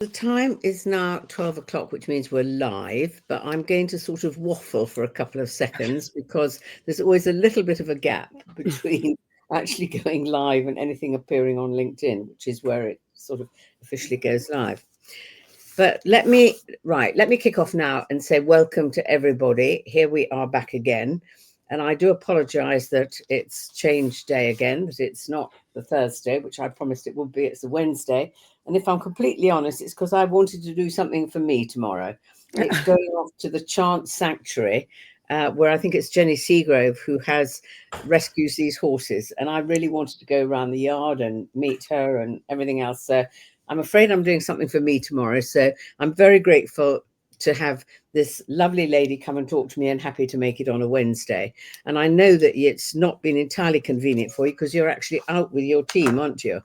The time is now 12 o'clock, which means we're live, but I'm going to sort of waffle for a couple of seconds because there's always a little bit of a gap between actually going live and anything appearing on LinkedIn, which is where it sort of officially goes live. But let me kick off now and say welcome to everybody. Here we are back again. And I do apologize that it's changed day again, that it's not the Thursday, which I promised it would be, it's the Wednesday. And if I'm completely honest, it's because I wanted to do something for me tomorrow. It's going off to the Chance Sanctuary, where I think it's Jenny Seagrove who rescues these horses. And I really wanted to go around the yard and meet her and everything else. So I'm afraid I'm doing something for me tomorrow. So I'm very grateful to have this lovely lady come and talk to me, and happy to make it on a Wednesday. And I know that it's not been entirely convenient for you because you're actually out with your team, aren't you?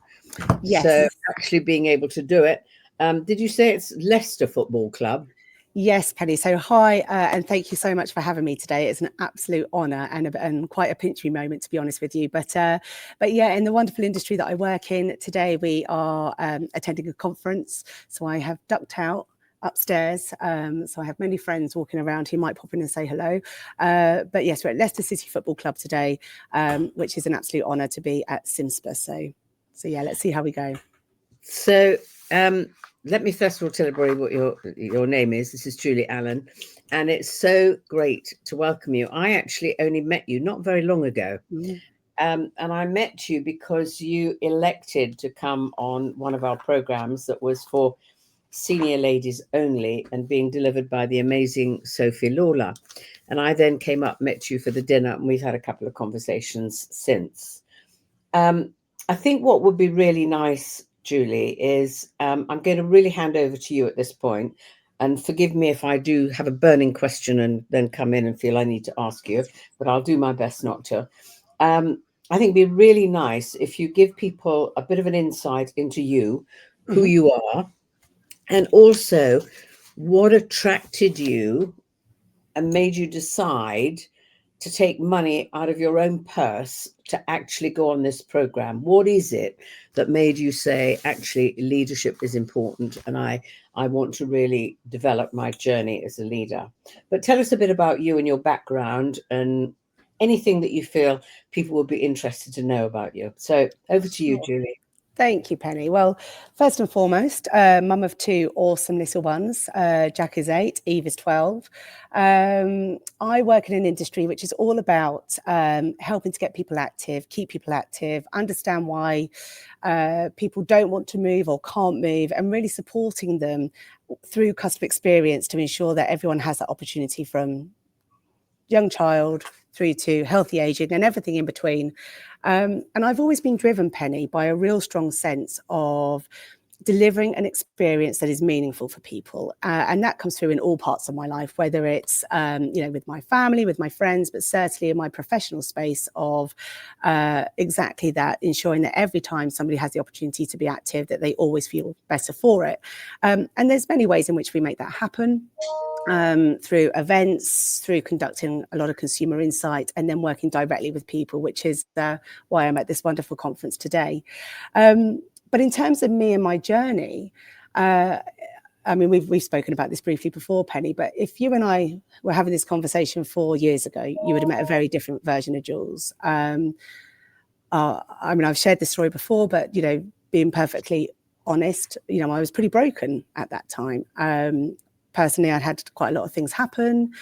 Yes. So actually being able to do it. Did you say it's Leicester Football Club? Yes, Penny. So hi, and thank you so much for having me today. It's an absolute honour and quite a pinchy moment, to be honest with you. But yeah, in the wonderful industry that I work in today, we are attending a conference. So I have ducked out upstairs. So I have many friends walking around who might pop in and say hello. But yes, we're at Leicester City Football Club today, which is an absolute honour to be at Simspa. So yeah, let's see how we go. So let me first of all tell everybody what your name is. This is Julie Allen, and it's so great to welcome you. I actually only met you not very long ago. And I met you because you elected to come on one of our programs that was for senior ladies only and being delivered by the amazing Sophie Lawler. And I then came up, met you for the dinner, and we've had a couple of conversations since. I think what would be really nice, Julie, is I'm going to really hand over to you at this point. And forgive me if I do have a burning question and then come in and feel I need to ask you, but I'll do my best not to. I think it'd be really nice if you give people a bit of an insight into you, who you are, and also what attracted you and made you decide to take money out of your own purse to actually go on this program. What is it that made you say, actually, leadership is important and I want to really develop my journey as a leader? But tell us a bit about you and your background and anything that you feel people would be interested to know about you. So over to you, Julie. Thank you, Penny. Well, first and foremost, mum of two awesome little ones. Jack is 8, Eve is 12. I work in an industry which is all about helping to get people active, keep people active, understand why people don't want to move or can't move, and really supporting them through customer experience to ensure that everyone has that opportunity, from young child through to healthy aging and everything in between. And I've always been driven, Penny, by a real strong sense of delivering an experience that is meaningful for people. And that comes through in all parts of my life, whether it's, with my family, with my friends, but certainly in my professional space of exactly that, ensuring that every time somebody has the opportunity to be active, that they always feel better for it. And there's many ways in which we make that happen. Through events, through conducting a lot of consumer insight, and then working directly with people, which is why I'm at this wonderful conference today. But in terms of me and my journey, we've spoken about this briefly before, Penny, but if you and I were having this conversation 4 years ago, you would have met a very different version of Jules. I've shared this story before, but, being perfectly honest, I was pretty broken at that time. Personally, I'd had quite a lot of things happen.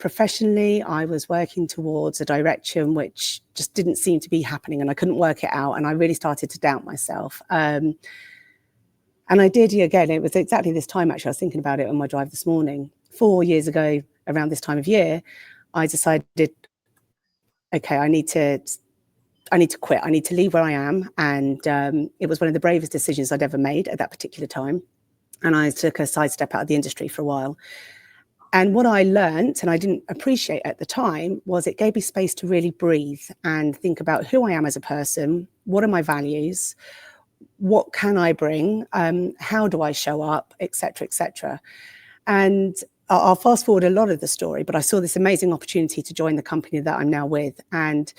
Professionally, I was working towards a direction which just didn't seem to be happening, and I couldn't work it out, and I really started to doubt myself. And I did, again, it was exactly this time, actually, I was thinking about it on my drive this morning. 4 years ago, around this time of year, I decided, okay, I need to quit. I need to leave where I am. And it was one of the bravest decisions I'd ever made at that particular time. And I took a sidestep out of the industry for a while. And what I learned, and I didn't appreciate at the time, was it gave me space to really breathe and think about who I am as a person, what are my values, what can I bring, how do I show up, et cetera, et cetera. And I'll fast forward a lot of the story, but I saw this amazing opportunity to join the company that I'm now with. And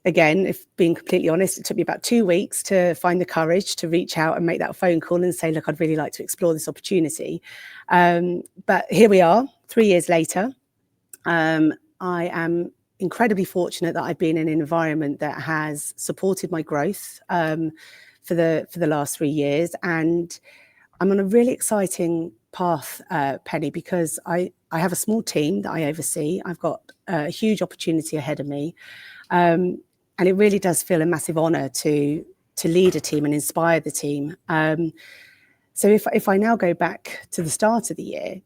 again, if being completely honest, it took me about 2 weeks to find the courage to reach out and make that phone call and say, look, I'd really like to explore this opportunity. But here we are, 3 years later. I am incredibly fortunate that I've been in an environment that has supported my growth for the last 3 years. And I'm on a really exciting path, Penny, because I have a small team that I oversee. I've got a huge opportunity ahead of me. And it really does feel a massive honour to lead a team and inspire the team. So if I now go back to the start of the year,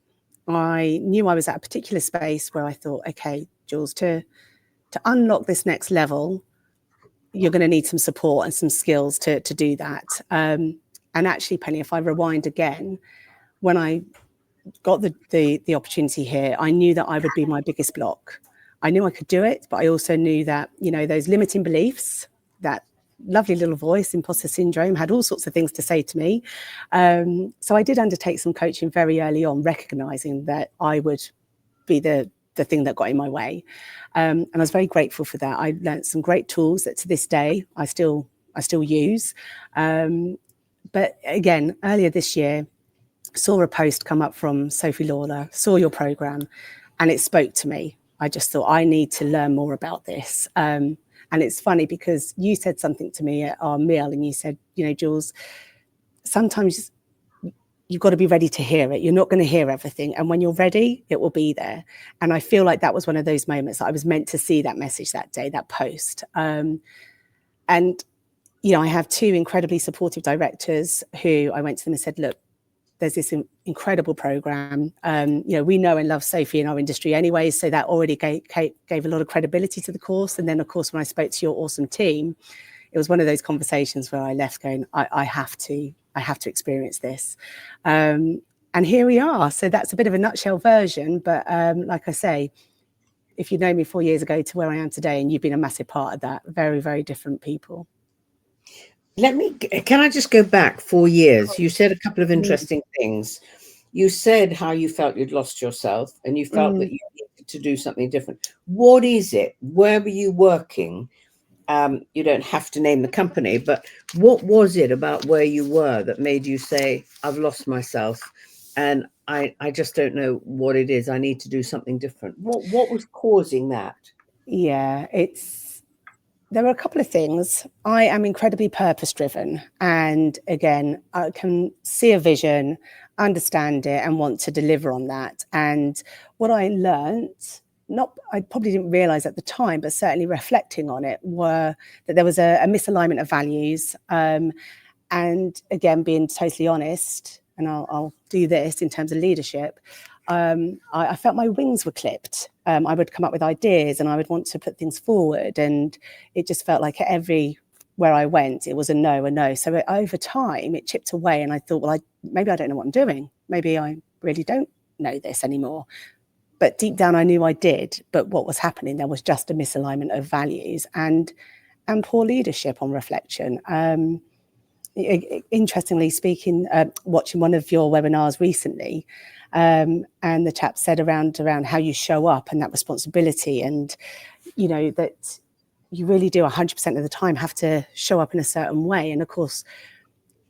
I knew I was at a particular space where I thought, okay, Jules, to unlock this next level, you're going to need some support and some skills to do that. And actually, Penny, if I rewind again, when I got the opportunity here, I knew that I would be my biggest block. I knew I could do it, but I also knew that, you know, those limiting beliefs, that lovely little voice, imposter syndrome, had all sorts of things to say to me. So I did undertake some coaching very early on, recognizing that I would be the thing that got in my way. And I was very grateful for that. I learned some great tools that to this day I still use. But again, earlier this year, saw a post come up from Sophie Lawler, saw your program, and it spoke to me. I just thought, I need to learn more about this. And it's funny because you said something to me at our meal, and you said, you know, Jules, sometimes you've got to be ready to hear it. You're not going to hear everything. And when you're ready, it will be there. And I feel like that was one of those moments that I was meant to see that message that day, that post. And, you know, I have 2 incredibly supportive directors who I went to them and said, look, there's this incredible program. You know, we know and love Sophie in our industry anyway, so that already gave a lot of credibility to the course. And then, of course, when I spoke to your awesome team, it was one of those conversations where I left going, I have to experience this. And here we are. So that's a bit of a nutshell version. But like I say, if you know me 4 years ago to where I am today, and you've been a massive part of that, very, very different people. Can I just go back 4 years? You said a couple of interesting things. You said how you felt you'd lost yourself and you felt that you needed to do something different. What is it? Where were you working? You don't have to name the company, but what was it about where you were that made you say, I've lost myself and I just don't know what it is. I need to do something different. What was causing that? Yeah, there were a couple of things. I am incredibly purpose-driven. And again, I can see a vision, understand it, and want to deliver on that. And what I learned, I probably didn't realize at the time, but certainly reflecting on it, were that there was a misalignment of values. And again, being totally honest, and I'll do this in terms of leadership, I felt my wings were clipped. I would come up with ideas and I would want to put things forward, and it just felt like where I went, it was a no. So over time, it chipped away, and I thought, well, maybe I don't know what I'm doing. Maybe I really don't know this anymore. But deep down, I knew I did. But what was happening there was just a misalignment of values and poor leadership on reflection. Interestingly speaking, watching one of your webinars recently, and the chap said around how you show up and that responsibility, and you know that you really do 100% of the time have to show up in a certain way. And of course,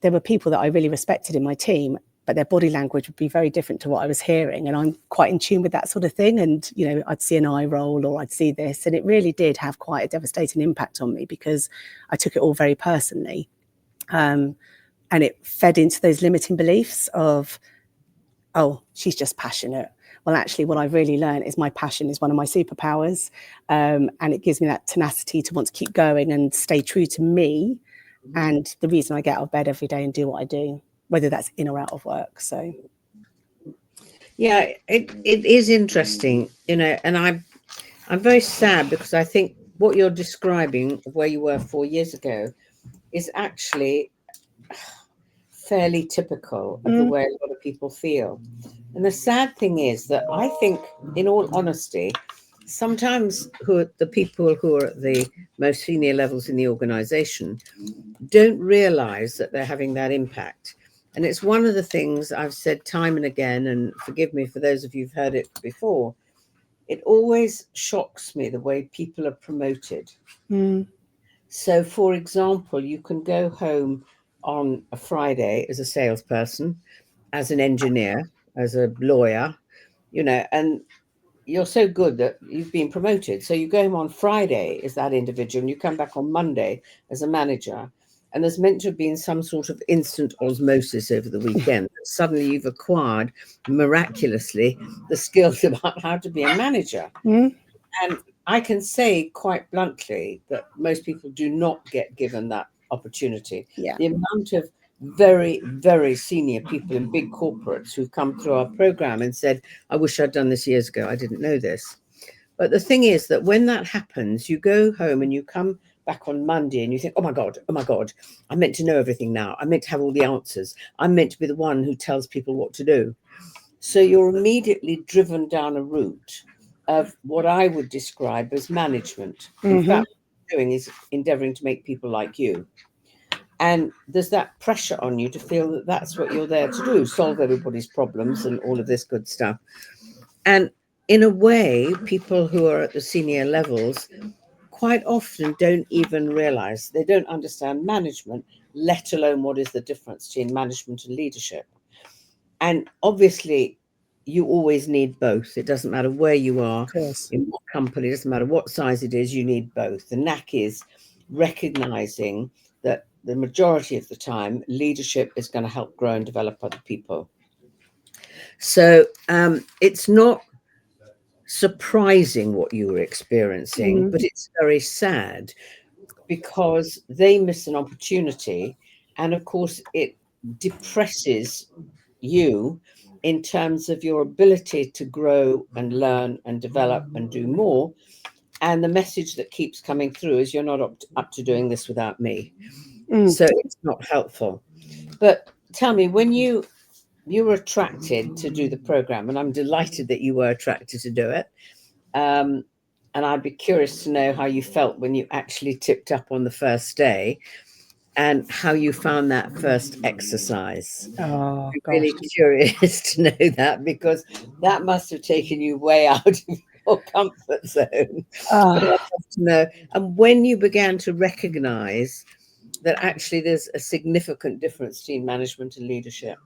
there were people that I really respected in my team, but their body language would be very different to what I was hearing. And I'm quite in tune with that sort of thing. And, you know, I'd see an eye roll or I'd see this, and it really did have quite a devastating impact on me because I took it all very personally. And it fed into those limiting beliefs of, oh, she's just passionate. Well, actually, what I've really learned is my passion is one of my superpowers. And it gives me that tenacity to want to keep going and stay true to me. And the reason I get out of bed every day and do what I do, whether that's in or out of work. So, yeah, it is interesting, you know, and I'm very sad because I think what you're describing of where you were 4 years ago is actually fairly typical of the way a lot of people feel. And the sad thing is that I think, in all honesty, sometimes the people who are at the most senior levels in the organization don't realize that they're having that impact. And it's one of the things I've said time and again, and forgive me for those of you who've heard it before, it always shocks me the way people are promoted. So, for example, you can go home on a Friday as a salesperson, as an engineer, as a lawyer, and you're so good that you've been promoted. So you go home on Friday as that individual and you come back on Monday as a manager. And there's meant to have been some sort of instant osmosis over the weekend. Suddenly you've acquired miraculously the skills about how to be a manager. And I can say quite bluntly that most people do not get given that opportunity. Yeah. The amount of very, very senior people in big corporates who've come through our program and said, I wish I'd done this years ago. I didn't know this. But the thing is that when that happens, you go home and you come back on Monday and you think, oh my God, I'm meant to know everything now. I'm meant to have all the answers. I'm meant to be the one who tells people what to do. So you're immediately driven down a route of what I would describe as management. In fact, what you're doing is endeavoring to make people like you. And there's that pressure on you to feel that that's what you're there to do, solve everybody's problems and all of this good stuff. And in a way, people who are at the senior levels quite often don't even realize, they don't understand management, let alone what is the difference between management and leadership. And obviously, you always need both. It doesn't matter where you are, in what company, it doesn't matter what size it is, you need both. The knack is recognizing that the majority of the time, leadership is going to help grow and develop other people. So it's not surprising what you were experiencing, but it's very sad because they miss an opportunity. And of course, it depresses you in terms of your ability to grow and learn and develop and do more. And the message that keeps coming through is you're not up to doing this without me. So it's not helpful. But tell me, when you were attracted to do the program, and I'm delighted that you were attracted to do it. And I'd be curious to know how you felt when you actually tipped up on the first day and how you found that first exercise. Oh, I'm gosh. really curious to know that, because that must have taken you way out of your comfort zone. But I'd love to know. And when you began to recognize that actually there's a significant difference between management and leadership.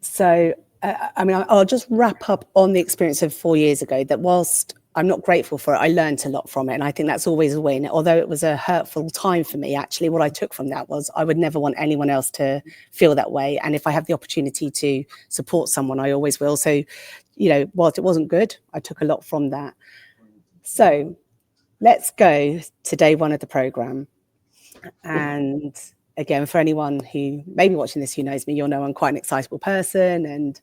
So, I mean, I'll just wrap up on the experience of 4 years ago, that whilst I'm not grateful for it, I learned a lot from it. And I think that's always a win. Although it was a hurtful time for me, actually, what I took from that was I would never want anyone else to feel that way. And if I have the opportunity to support someone, I always will. So, whilst it wasn't good, I took a lot from that. So let's go to day one of the program. And again, for anyone who may be watching this who knows me, you'll know I'm quite an excitable person, and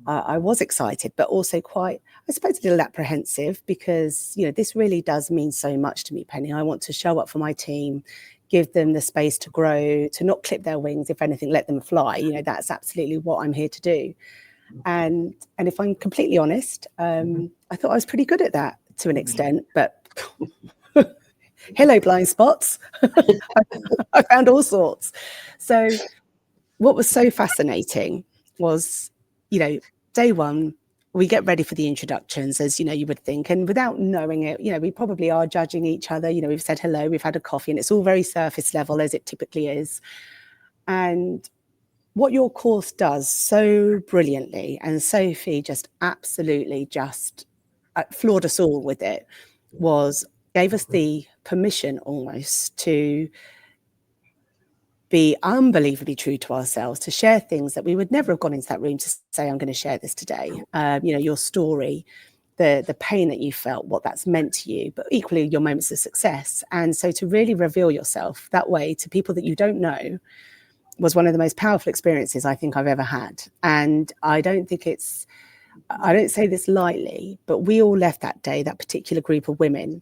I was excited, but also quite, I suppose, a little apprehensive, because this really does mean so much to me, Penny. I want to show up for my team, give them the space to grow, to not clip their wings, if anything, let them fly. That's absolutely what I'm here to do. And if I'm completely honest, I thought I was pretty good at that to an extent, but hello, blind spots. I found all sorts. So what was so fascinating was, day one, we get ready for the introductions, as you would think. And without knowing it, we probably are judging each other. We've said hello, we've had a coffee, and it's all very surface level, as it typically is. And what your course does so brilliantly, and Sophie just absolutely just floored us all with it, gave us the permission almost to be unbelievably true to ourselves, to share things that we would never have gone into that room to say, I'm going to share this today. Your story, the pain that you felt, what that's meant to you, but equally your moments of success. And so to really reveal yourself that way to people that you don't know was one of the most powerful experiences I think I've ever had. And I don't say this lightly, but we all left that day, that particular group of women,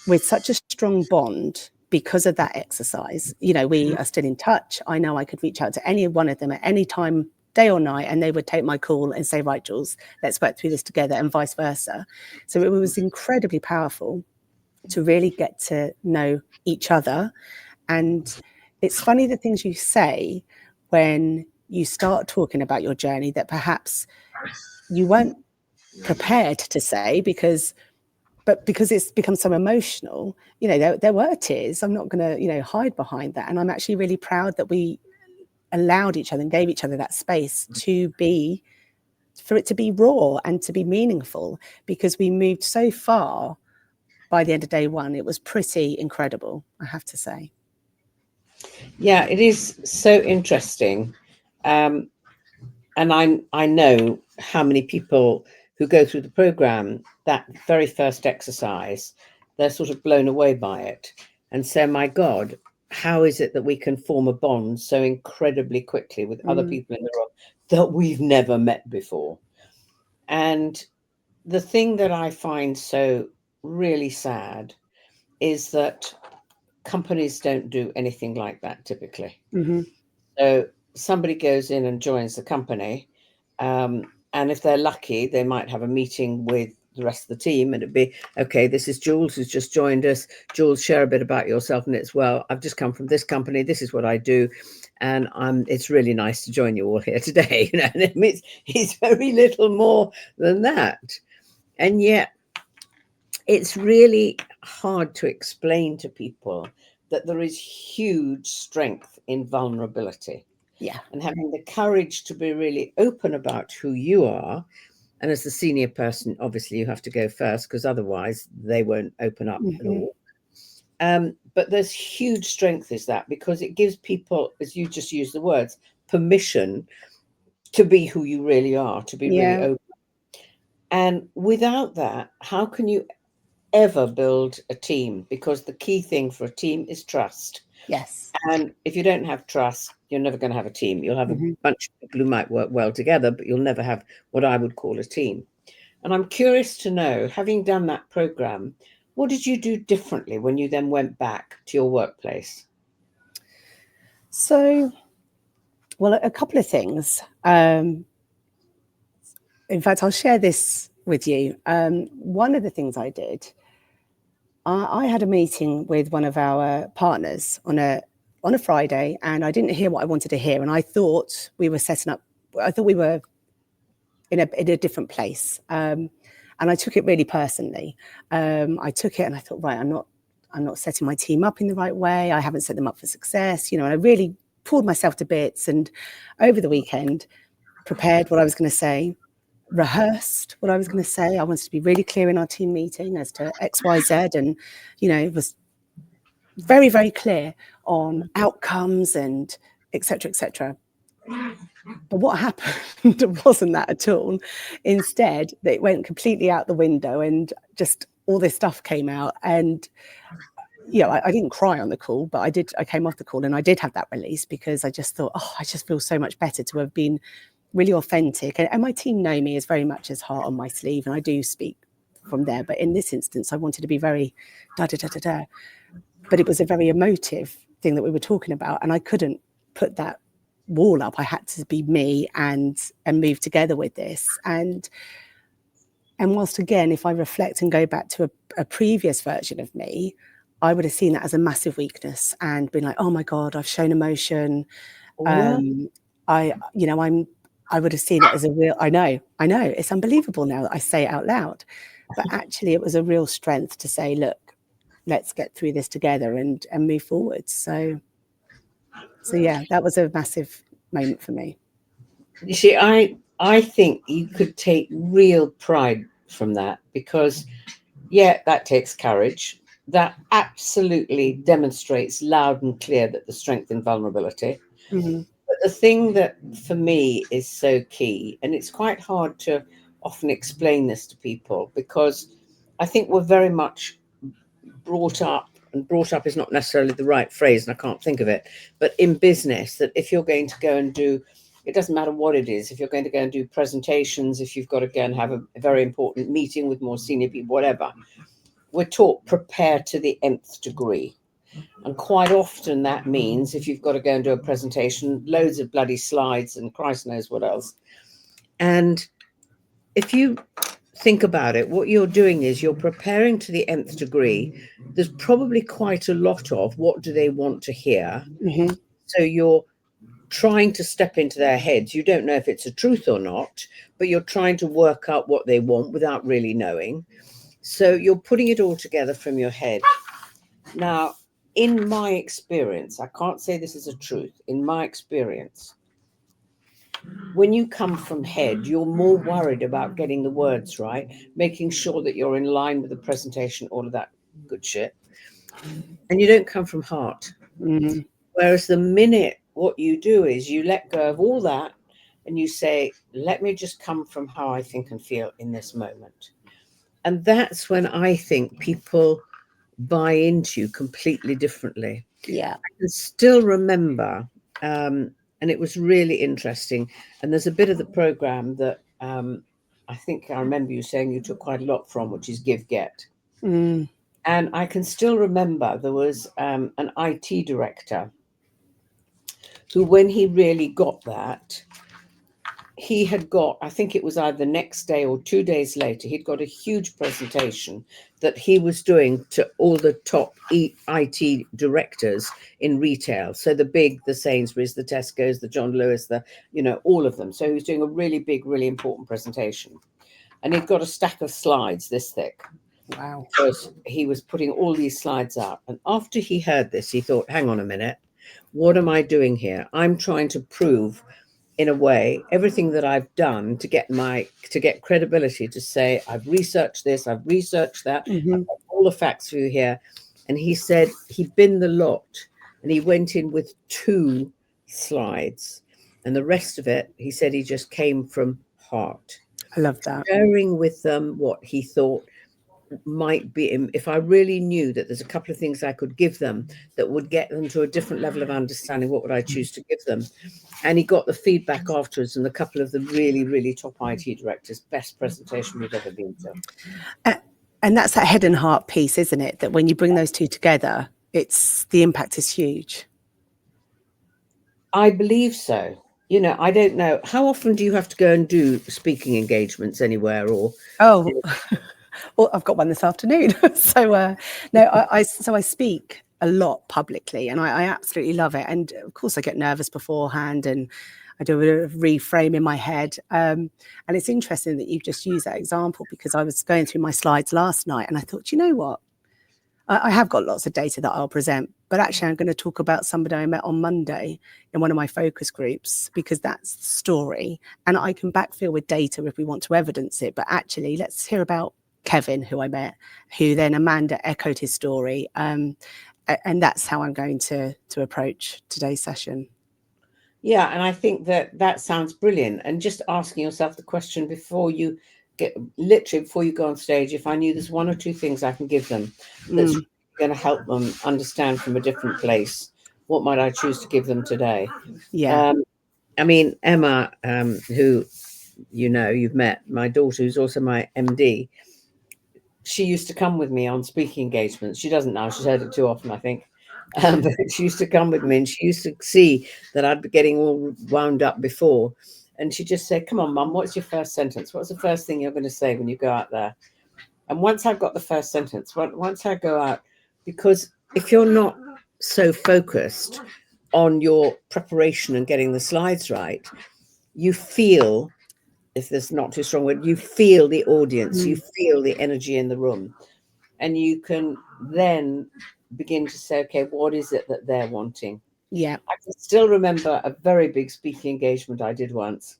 with such a strong bond because of that exercise. We are still in touch. I know I could reach out to any one of them at any time, day or night, and they would take my call and say, right, Jules, let's work through this together, and vice versa. So it was incredibly powerful to really get to know each other. And it's funny the things you say when you start talking about your journey that perhaps you weren't prepared to say, because it's become so emotional. There were tears. I'm not going to hide behind that, and I'm actually really proud that we allowed each other and gave each other that space for it to be raw and to be meaningful, because we moved so far by the end of day one. It was pretty incredible, I have to say. Yeah, it is so interesting. And I know how many people who go through the program, that very first exercise, they're sort of blown away by it and say, my God, how is it that we can form a bond so incredibly quickly with other people in the room that we've never met before? And the thing that I find so really sad is that companies don't do anything like that typically. So somebody goes in and joins the company, and if they're lucky, they might have a meeting with the rest of the team, and it'd be, okay, this is Jules who's just joined us. Jules, share a bit about yourself. And it's, well, I've just come from this company. This is what I do. And it's really nice to join you all here today. And it's very little more than that. And yet it's really hard to explain to people that there is huge strength in vulnerability. Yeah. And having the courage to be really open about who you are. And as the senior person, obviously you have to go first, because otherwise they won't open up at all. But there's huge strength is that, because it gives people, as you just used the words, permission to be who you really are, to be really open. And without that, how can you ever build a team? Because the key thing for a team is trust. Yes. And if you don't have trust, you're never going to have a team. You'll have a bunch of people who might work well together, but you'll never have what I would call a team. And I'm curious to know, having done that program, what did you do differently when you then went back to your workplace? So, well, a couple of things. In fact, I'll share this with you. One of the things I did, I had a meeting with one of our partners on a Friday, and I didn't hear what I wanted to hear. And I thought we were in a different place. And I took it really personally. I took it and I thought, right, I'm not setting my team up in the right way. I haven't set them up for success. And I really pulled myself to bits. And over the weekend, prepared what I was going to say, rehearsed what I was going to say. I wanted to be really clear in our team meeting as to X, Y, Z, and it was very, very clear on outcomes and etc., etc. But what happened wasn't that at all. Instead, it went completely out the window, and just all this stuff came out. And I didn't cry on the call, but I came off the call and I did have that release, because I just thought, I just feel so much better to have been really authentic. And my team know me as very much as heart on my sleeve, and I do speak from there. But in this instance, I wanted to be very da-da-da-da-da. But it was a very emotive thing that we were talking about, and I couldn't put that wall up. I had to be me and move together with this. And whilst, again, if I reflect and go back to a previous version of me, I would have seen that as a massive weakness and been like, oh my God, I've shown emotion. I would have seen it as a real, I know, it's unbelievable now that I say it out loud, but actually it was a real strength to say, look, let's get through this together and move forward. So yeah, that was a massive moment for me. You see, I think you could take real pride from that, because that takes courage. That absolutely demonstrates loud and clear that the strength in vulnerability. But the thing that for me is so key, and it's quite hard to often explain this to people, because I think we're very much brought up, and brought up is not necessarily the right phrase, and I can't think of it, but in business, that if you're going to go and do, it doesn't matter what it is, if you're going to go and do presentations, if you've got to go and have a very important meeting with more senior people, whatever, we're taught prepare to the nth degree. And quite often that means if you've got to go and do a presentation, loads of bloody slides and Christ knows what else. And if you think about it, what you're doing is you're preparing to the nth degree. There's probably quite a lot of what do they want to hear. So you're trying to step into their heads. You don't know if it's a truth or not, but you're trying to work out what they want without really knowing. So you're putting it all together from your head. Now, in my experience, I can't say this is a truth. In my experience, when you come from head, you're more worried about getting the words right, making sure that you're in line with the presentation, all of that good shit. And you don't come from heart. Mm. Whereas the minute what you do is you let go of all that and you say, let me just come from how I think and feel in this moment. And that's when I think people buy into you completely differently. Yeah. I can still remember, and it was really interesting. And there's a bit of the program that I think I remember you saying you took quite a lot from, which is Give Get. Mm. And I can still remember there was an IT director who, when he really got that, he had got, I think it was either the next day or 2 days later, he'd got a huge presentation that he was doing to all the top IT directors in retail. So the Sainsbury's, the Tesco's, the John Lewis, all of them. So he was doing a really big, really important presentation. And he'd got a stack of slides this thick. Wow. Because he was putting all these slides up. And after he heard this, he thought, hang on a minute, what am I doing here? I'm trying to prove, in a way, everything that I've done to get credibility, to say I've researched this, I've researched that, Mm-hmm. I've got all the facts for you here. And he said he'd been the lot, and he went in with 2 slides, and the rest of it, he said, he just came from heart. I love that. Sharing with them what he thought might be, if I really knew that there's a couple of things I could give them that would get them to a different level of understanding, what would I choose to give them? And he got the feedback afterwards, and a couple of the really, really top IT directors, best presentation we've ever been to. And that's that head and heart piece, isn't it? That when you bring those two together, the impact is huge. I believe so. I don't know. How often do you have to go and do speaking engagements anywhere? Or well, I've got one this afternoon. So no, I speak a lot publicly, and I absolutely love it. And of course, I get nervous beforehand, and I do a bit of reframe in my head. And it's interesting that you've just used that example, because I was going through my slides last night, and I thought, you know what? I have got lots of data that I'll present, but actually I'm going to talk about somebody I met on Monday in one of my focus groups, because that's the story. And I can backfill with data if we want to evidence it. But actually, let's hear about Kevin, who I met, who then Amanda echoed his story. And that's how I'm going to approach today's session. Yeah, and I think that sounds brilliant. And just asking yourself the question before you go on stage, if I knew there's 1 or 2 things I can give them that's going to help them understand from a different place, what might I choose to give them today? Yeah. I mean, Emma, who you've met, my daughter, who's also my MD, she used to come with me on speaking engagements. She doesn't now. She's heard it too often, I think. But she used to come with me, and she used to see that I'd be getting all wound up before. And she'd just say, come on, Mum, what's your first sentence? What's the first thing you're going to say when you go out there? And once I've got the first sentence, once I go out, because if you're not so focused on your preparation and getting the slides right, you feel, if there's not too strong word, you feel the audience, you feel the energy in the room. And you can then begin to say, okay, what is it that they're wanting? Yeah. I can still remember a very big speaking engagement I did once.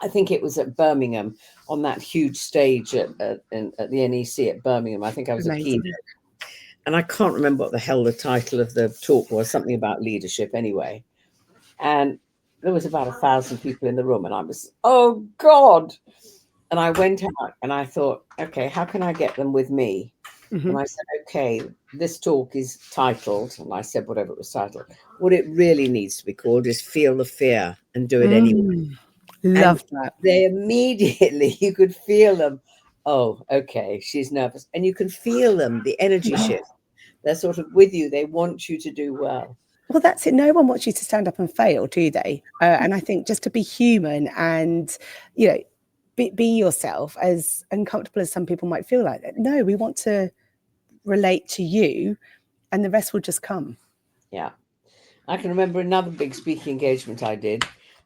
I think it was at Birmingham, on that huge stage at the NEC at Birmingham. I think I was a keynote. And I can't remember what the hell the title of the talk was, something about leadership anyway. And there was about 1,000 people in the room, and I was, oh God. And I went out and I thought, okay, how can I get them with me? Mm-hmm. And I said, okay, this talk is titled, and I said whatever it was titled. What it really needs to be called is Feel the Fear and Do It Anyway. Love that. They immediately, you could feel them. Oh, okay, she's nervous. And you can feel them, the energy shift. They're sort of with you. They want you to do well. Well, that's it. No one wants you to stand up and fail, do they? And I think just to be human and, be yourself, as uncomfortable as some people might feel like that. No, we want to relate to you, and the rest will just come. Yeah. I can remember another big speaking engagement I did,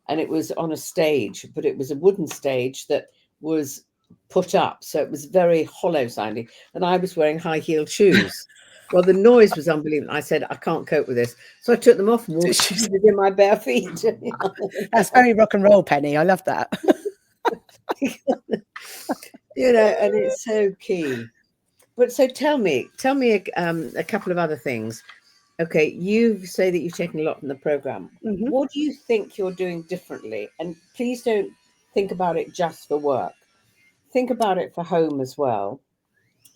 and it was on a stage, but it was a wooden stage that was put up, so it was very hollow sounding, and I was wearing high-heeled shoes. Well, the noise was unbelievable. I said, I can't cope with this. So I took them off and walked in my bare feet. That's very rock and roll, Penny. I love that. And it's so key. But so tell me a couple of other things. Okay, you say that you've taken a lot from the program. Mm-hmm. What do you think you're doing differently? And please don't think about it just for work. Think about it for home as well.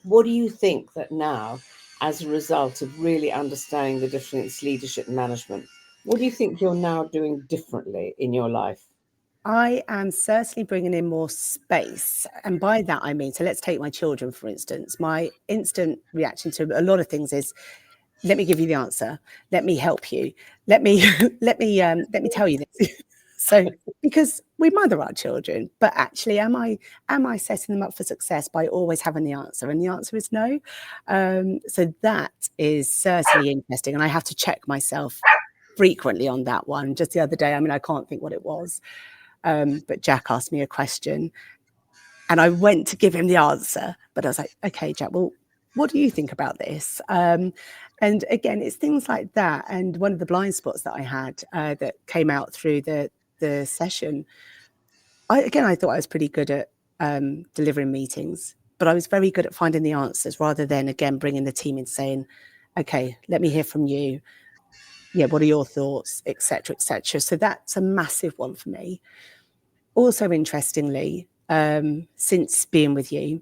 What do you think that now, as a result of really understanding the difference in leadership and management, what do you think you're now doing differently in your life? I am certainly bringing in more space. And by that, I mean, so let's take my children, for instance. My instant reaction to a lot of things is, let me give you the answer. Let me help you. Let me tell you this. So, because we mother our children, but actually, am I setting them up for success by always having the answer? And the answer is no. So that is certainly interesting. And I have to check myself frequently on that one. Just the other day, I mean, I can't think what it was. But Jack asked me a question and I went to give him the answer, but I was like, okay, Jack, well, what do you think about this? And again, it's things like that. And one of the blind spots that I had that came out through the session, I thought I was pretty good at delivering meetings, but I was very good at finding the answers rather than, again, bringing the team in saying, okay, let me hear from you. Yeah, what are your thoughts, et cetera, et cetera. So that's a massive one for me. Also, interestingly, since being with you,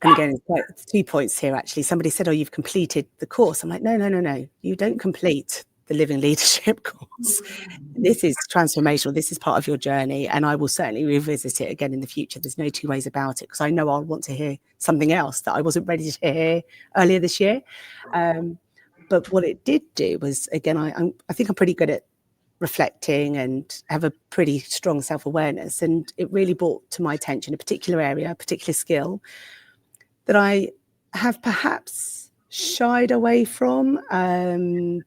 and again, it's quite 2 points here, actually. Somebody said, oh, you've completed the course. I'm like, no. You don't complete the Living Leadership course. This is transformational. This is part of your journey. And I will certainly revisit it again in the future. There's no two ways about it, because I know I'll want to hear something else that I wasn't ready to hear earlier this year. But what it did do was, again, I think I'm pretty good at reflecting and have a pretty strong self-awareness. And it really brought to my attention a particular area, a particular skill that I have perhaps shied away from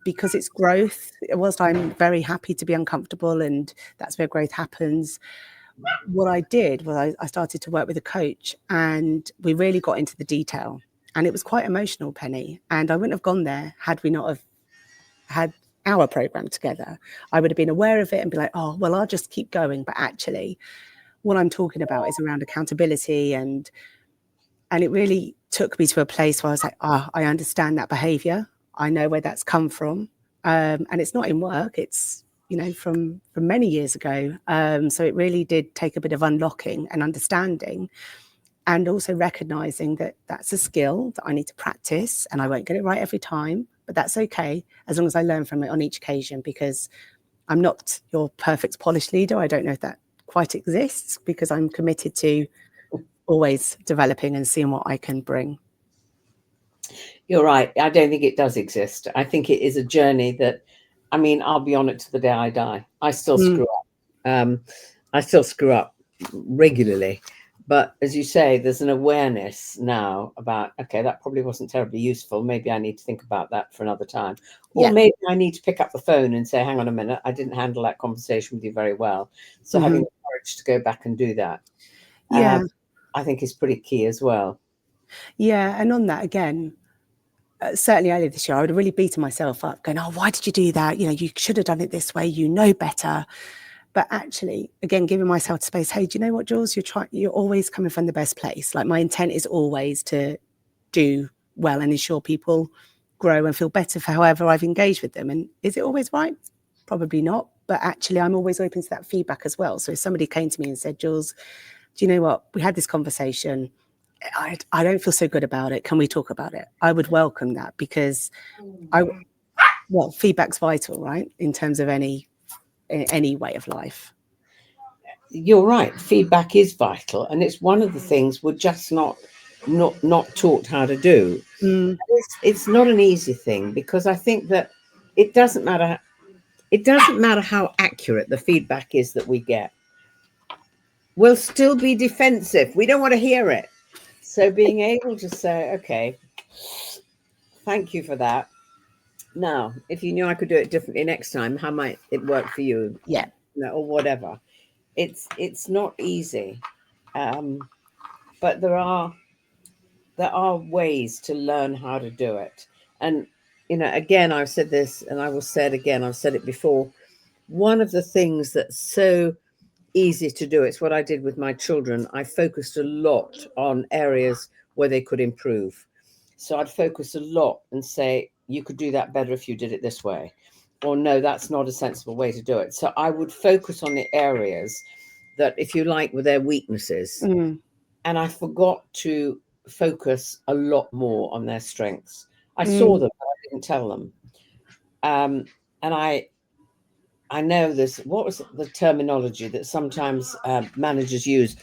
because it's growth. Whilst I'm very happy to be uncomfortable and that's where growth happens, what I did was I started to work with a coach and we really got into the detail. And it was quite emotional, Penny. And I wouldn't have gone there had we not have had our program together. I would have been aware of it and be like, oh, well, I'll just keep going. But actually, what I'm talking about is around accountability. And it really took me to a place where I was like, I understand that behavior. I know where that's come from. And it's not in work. It's, from many years ago. So it really did take a bit of unlocking and understanding. And also recognizing that that's a skill that I need to practice and I won't get it right every time, but that's okay as long as I learn from it on each occasion, because I'm not your perfect polished leader. I don't know if that quite exists, because I'm committed to always developing and seeing what I can bring. You're right. I don't think it does exist. I think it is a journey that, I'll be on it to the day I die. I still screw up. I still screw up regularly. But as you say, there's an awareness now about, okay, that probably wasn't terribly useful. Maybe I need to think about that for another time. Or maybe I need to pick up the phone and say, hang on a minute, I didn't handle that conversation with you very well. So having the courage to go back and do that, I think is pretty key as well. Yeah. And on that, again, certainly earlier this year, I would have really beaten myself up going, oh, why did you do that? You should have done it this way. You know better. But actually, again, giving myself space, hey, do you know what, Jules? You're always coming from the best place. Like, my intent is always to do well and ensure people grow and feel better for however I've engaged with them. And is it always right? Probably not. But actually, I'm always open to that feedback as well. So if somebody came to me and said, Jules, do you know what? We had this conversation. I don't feel so good about it. Can we talk about it? I would welcome that, because feedback's vital, right? In terms of any way of life. You're right. Feedback is vital, and it's one of the things we're just not taught how to do. It's not an easy thing, because I think that it doesn't matter how accurate the feedback is that we get. We'll still be defensive. We don't want to hear it. So being able to say, okay, thank you for that. Now, if you knew I could do it differently next time, how might it work for you? Yeah. Or whatever. It's not easy, but there are ways to learn how to do it. And again, I've said this, and I will say it again. I've said it before. One of the things that's so easy to do, it's what I did with my children. I focused a lot on areas where they could improve. So I'd focus a lot and say, you could do that better if you did it this way, or no, that's not a sensible way to do it. So I would focus on the areas that, if you like, were their weaknesses. And I forgot to focus a lot more on their strengths. I saw them, but I didn't tell them. And I know this. What was the terminology that sometimes managers use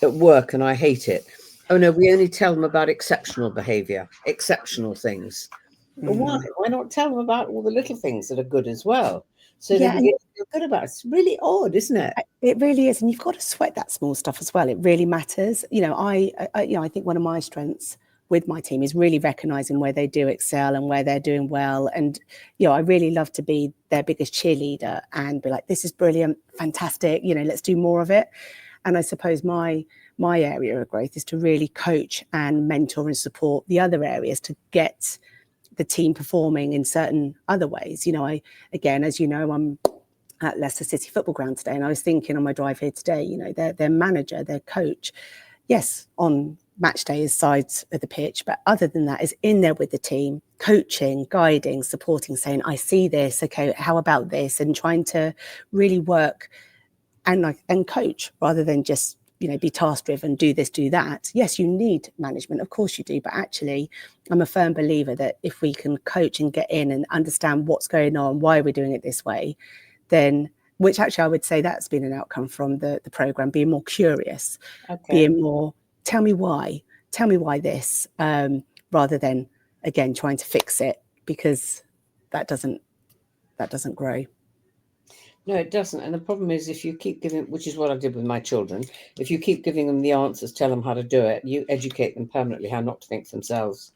at work, and I hate it? Oh no, we only tell them about exceptional behavior, exceptional things. But why? Why not tell them about all the little things that are good as well? So they begin to feel good about it. It's really odd, isn't it? It really is, and you've got to sweat that small stuff as well. It really matters. I think one of my strengths with my team is really recognizing where they do excel and where they're doing well. And I really love to be their biggest cheerleader and be like, "This is brilliant, fantastic. Let's do more of it." And I suppose my area of growth is to really coach and mentor and support the other areas to get the team performing in certain other ways. Again, as you know, I'm at Leicester City Football Ground today, and I was thinking on my drive here today, their manager, their coach, yes, on match day is sides of the pitch, but other than that is in there with the team, coaching, guiding, supporting, saying, I see this, okay, how about this? And trying to really work and coach rather than just be task driven, do this, do that. Yes, you need management, of course you do, but actually I'm a firm believer that if we can coach and get in and understand what's going on, why we're doing it this way, then, which actually I would say that's been an outcome from the program, being more curious, being more, tell me why this, rather than again trying to fix it, because that doesn't grow. No, it doesn't. And the problem is, if you keep giving, which is what I did with my children, if you keep giving them the answers, tell them how to do it, you educate them permanently how not to think for themselves.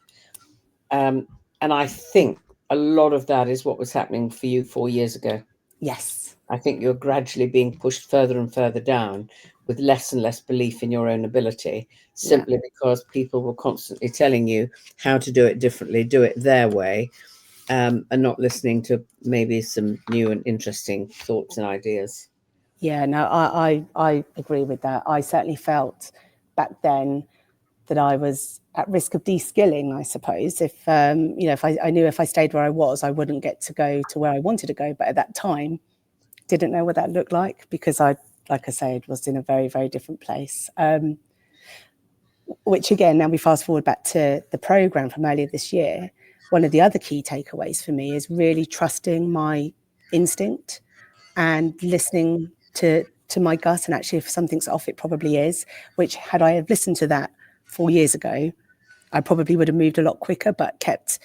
And I think a lot of that is what was happening for you 4 years ago. Yes. I think you're gradually being pushed further and further down with less and less belief in your own ability, simply because people were constantly telling you how to do it differently, do it their way. And not listening to maybe some new and interesting thoughts and ideas. Yeah, no, I agree with that. I certainly felt back then that I was at risk of de-skilling, I suppose. If if I knew if I stayed where I was, I wouldn't get to go to where I wanted to go. But at that time, didn't know what that looked like, because like I said, was in a very, very different place. Which again, now we fast forward back to the program from earlier this year. One of the other key takeaways for me is really trusting my instinct and listening to my gut. And actually, if something's off, it probably is, which had I have listened to that 4 years ago, I probably would have moved a lot quicker, but kept,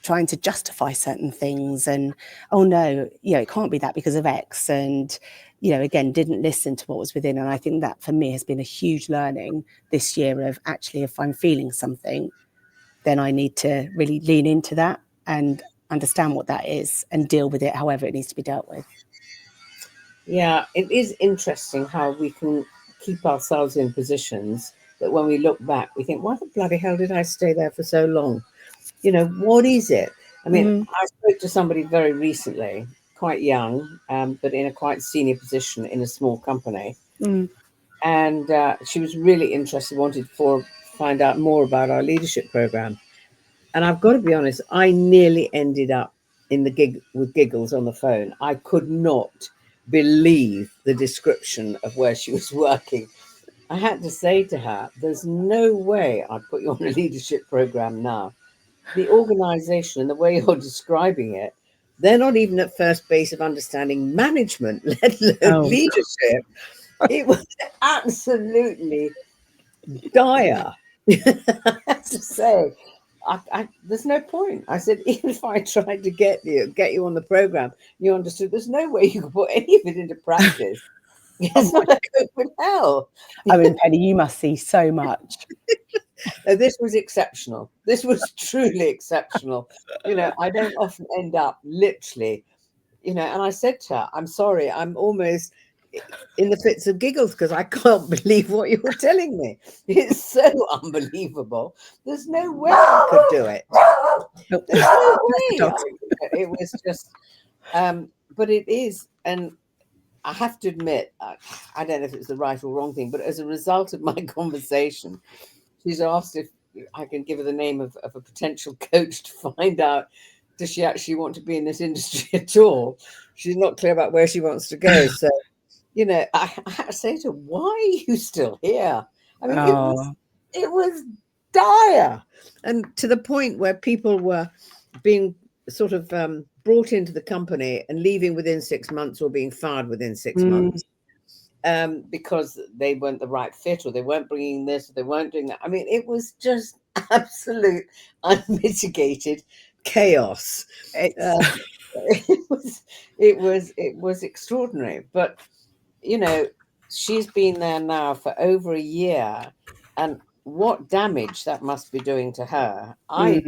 trying to justify certain things and, oh no, it can't be that because of X. And, again, didn't listen to what was within. And I think that for me has been a huge learning this year of actually, if I'm feeling something, then I need to really lean into that and understand what that is and deal with it however it needs to be dealt with. Yeah, it is interesting how we can keep ourselves in positions that when we look back, we think, why the bloody hell did I stay there for so long? What is it? I mean, I spoke to somebody very recently, quite young, but in a quite senior position in a small company. And she was really interested, wanted to find out more about our leadership program. And I've got to be honest, I nearly ended up in the gig with giggles on the phone. I could not believe the description of where she was working. I had to say to her, there's no way I'd put you on a leadership program now. The organization and the way you're describing it, they're not even at first base of understanding management, let alone leadership. It was absolutely dire. I have to say, there's no point. I said, even if I tried to get you on the program, you understood there's no way you could put any of it into practice. It's not a good with hell. I mean, Penny, you must see so much. No, this was exceptional. This was truly exceptional. I don't often end up literally, and I said to her, I'm sorry, I'm almost in the fits of giggles because I can't believe what you're telling me. It's so unbelievable. There's no way I could do it. There's no way. It was just, but it is, and I have to admit, I don't know if it's the right or wrong thing, but as a result of my conversation, she's asked if I can give her the name of a potential coach to find out, does she actually want to be in this industry at all? She's not clear about where she wants to go. So, I had to say to her, why are you still here? I mean, it was dire. And to the point where people were being sort of brought into the company and leaving within 6 months or being fired within 6 months because they weren't the right fit, or they weren't bringing this, or they weren't doing that. I mean, it was just absolute unmitigated chaos. It was extraordinary. But she's been there now for over a year, and what damage that must be doing to her. I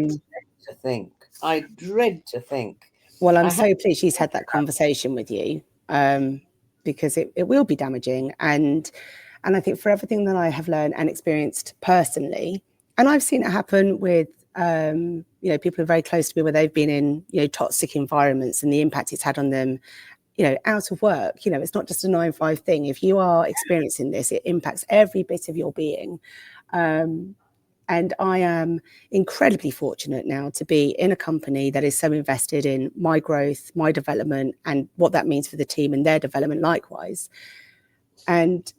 dread to think. Well, I'm so pleased she's had that conversation with you, because it will be damaging. And I think for everything that I have learned and experienced personally, and I've seen it happen with, people who are very close to me, where they've been in, toxic environments, and the impact it's had on them, out of work. It's not just a 9-5 thing. If you are experiencing this, it impacts every bit of your being. And I am incredibly fortunate now to be in a company that is so invested in my growth, my development, and what that means for the team and their development likewise. And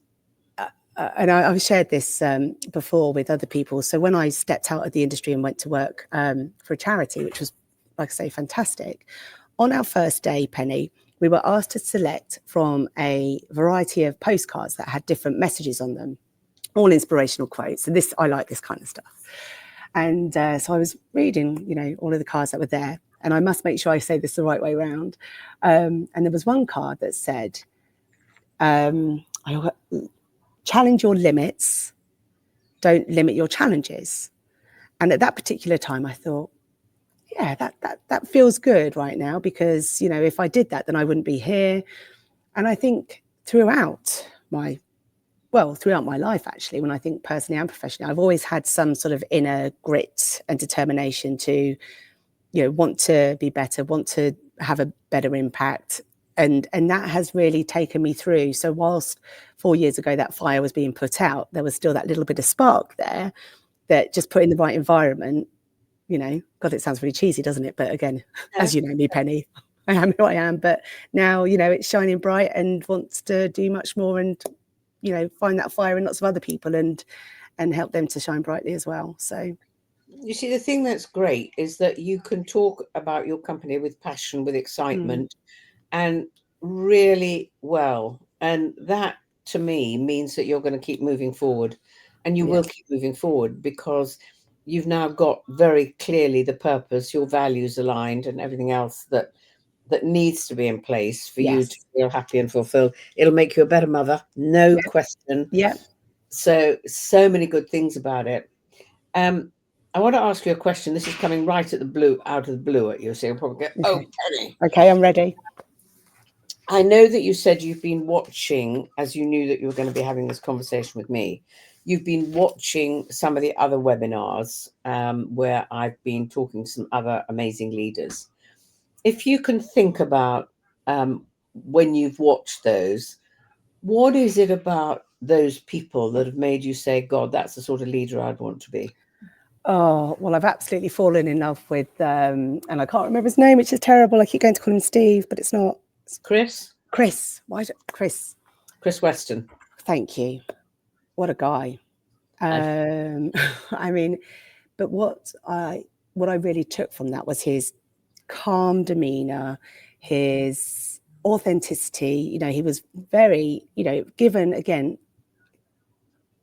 I've shared this before with other people. So when I stepped out of the industry and went to work for a charity, which was, like I say, fantastic, on our first day, Penny, we were asked to select from a variety of postcards that had different messages on them, all inspirational quotes. And I like this kind of stuff. And so I was reading, all of the cards that were there. And I must make sure I say this the right way around. And there was one card that said, challenge your limits, don't limit your challenges. And at that particular time, I thought, yeah, that feels good right now, because, if I did that, then I wouldn't be here. And I think throughout my life, actually, when I think personally and professionally, I've always had some sort of inner grit and determination to, want to be better, want to have a better impact. And that has really taken me through. So whilst 4 years ago that fire was being put out, there was still that little bit of spark there that just put in the right environment, God, it sounds really cheesy, doesn't it? But again, as you know me, Penny, I am who I am. But now, it's shining bright and wants to do much more and, find that fire in lots of other people and help them to shine brightly as well. So you see, the thing that's great is that you can talk about your company with passion, with excitement, and really well. And that, to me, means that you're going to keep moving forward, and you will keep moving forward, because you've now got very clearly the purpose, your values aligned, and everything else that needs to be in place for you to feel happy and fulfilled. It'll make you a better mother, no question. Yeah. So many good things about it. I want to ask you a question. This is coming right out of the blue at you, so you'll probably go, oh, Penny. Okay, I'm ready. I know that you said you've been watching, as you knew that you were going to be having this conversation with me, you've been watching some of the other webinars where I've been talking to some other amazing leaders. If you can think about when you've watched those, what is it about those people that have made you say, God, that's the sort of leader I'd want to be? Oh, well, I've absolutely fallen in love with, and I can't remember his name, which is terrible. I keep going to call him Steve, but it's not. It's Chris. Why is it Chris? Chris Weston. Thank you. What a guy. I mean, but what I really took from that was his calm demeanor, his authenticity. He was very, given, again,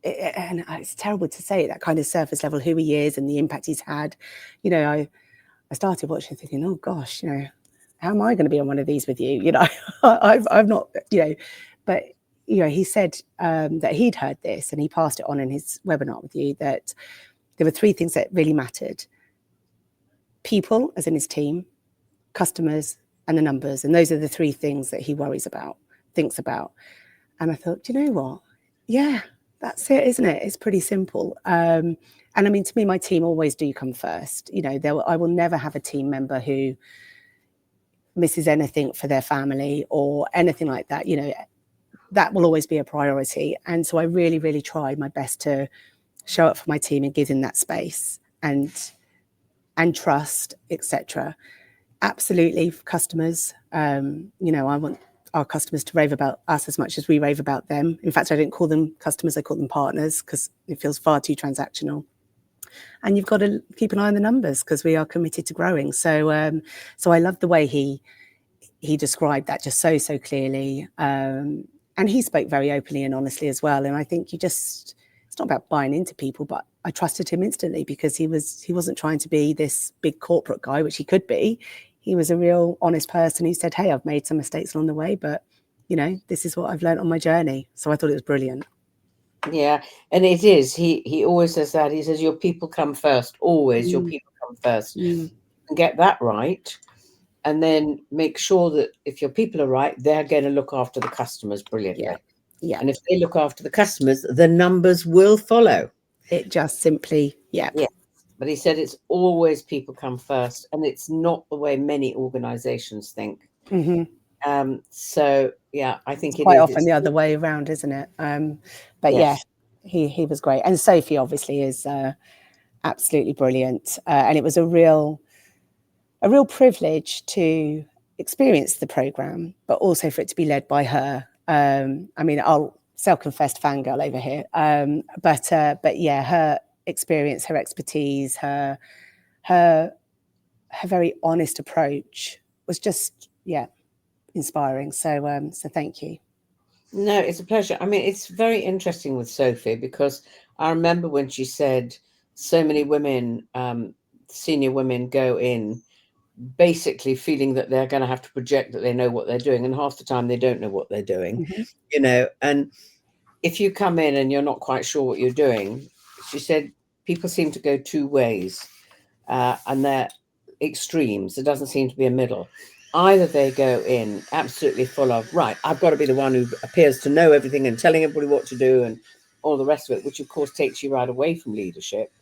and it's terrible to say that kind of surface level, who he is and the impact he's had. I started watching thinking, oh gosh, how am I going to be on one of these with you? I've not, but he said that he'd heard this, and he passed it on in his webinar with you, that there were 3 things that really mattered: people, as in his team, customers, and the numbers. And those are the 3 things that he worries about, thinks about. And I thought, do you know what? Yeah, that's it, isn't it? It's pretty simple. And I mean, to me, my team always do come first. You know, I will never have a team member who misses anything for their family or anything like that. You know, that will always be a priority. And so I really, really tried my best to show up for my team and give them that space and trust, etc. Absolutely, customers. You know, I want our customers to rave about us as much as we rave about them. In fact, I didn't call them customers, I call them partners, because it feels far too transactional. And you've got to keep an eye on the numbers because we are committed to growing. So so I love the way he described that just so clearly. And he spoke very openly and honestly as well. And I think it's not about buying into people, but I trusted him instantly because he wasn't trying to be this big corporate guy, which he could be. He was a real honest person who said, hey, I've made some mistakes along the way, but you know, this is what I've learned on my journey. So I thought it was brilliant. Yeah, and it is. He always says that. He says your people come first. Always, your people come first. And get that right, and then make sure that if your people are right, they're going to look after the customers brilliantly. Yeah. And if they look after the customers, the numbers will follow. It just simply, Yeah. But he said it's always people come first, and it's not the way many organizations think. So yeah, I think it's quite often the other way around, isn't it? But yes. Yeah, he was great. And Sophie obviously is absolutely brilliant. And it was a real privilege to experience the program, but also for it to be led by her. I mean, I'll self-confessed fangirl over here. But yeah, her experience, her expertise, her very honest approach was just, yeah, inspiring. So thank you. No, it's a pleasure. I mean, it's very interesting with Sophie because I remember when she said so many women, senior women, go in basically feeling that they're going to have to project that they know what they're doing, and half the time they don't know what they're doing. You know, and if you come in and you're not quite sure what you're doing, she said people seem to go 2 ways, and they're extremes. There doesn't seem to be a middle. Either they go in absolutely full of, right, I've got to be the one who appears to know everything and telling everybody what to do and all the rest of it, which of course takes you right away from leadership.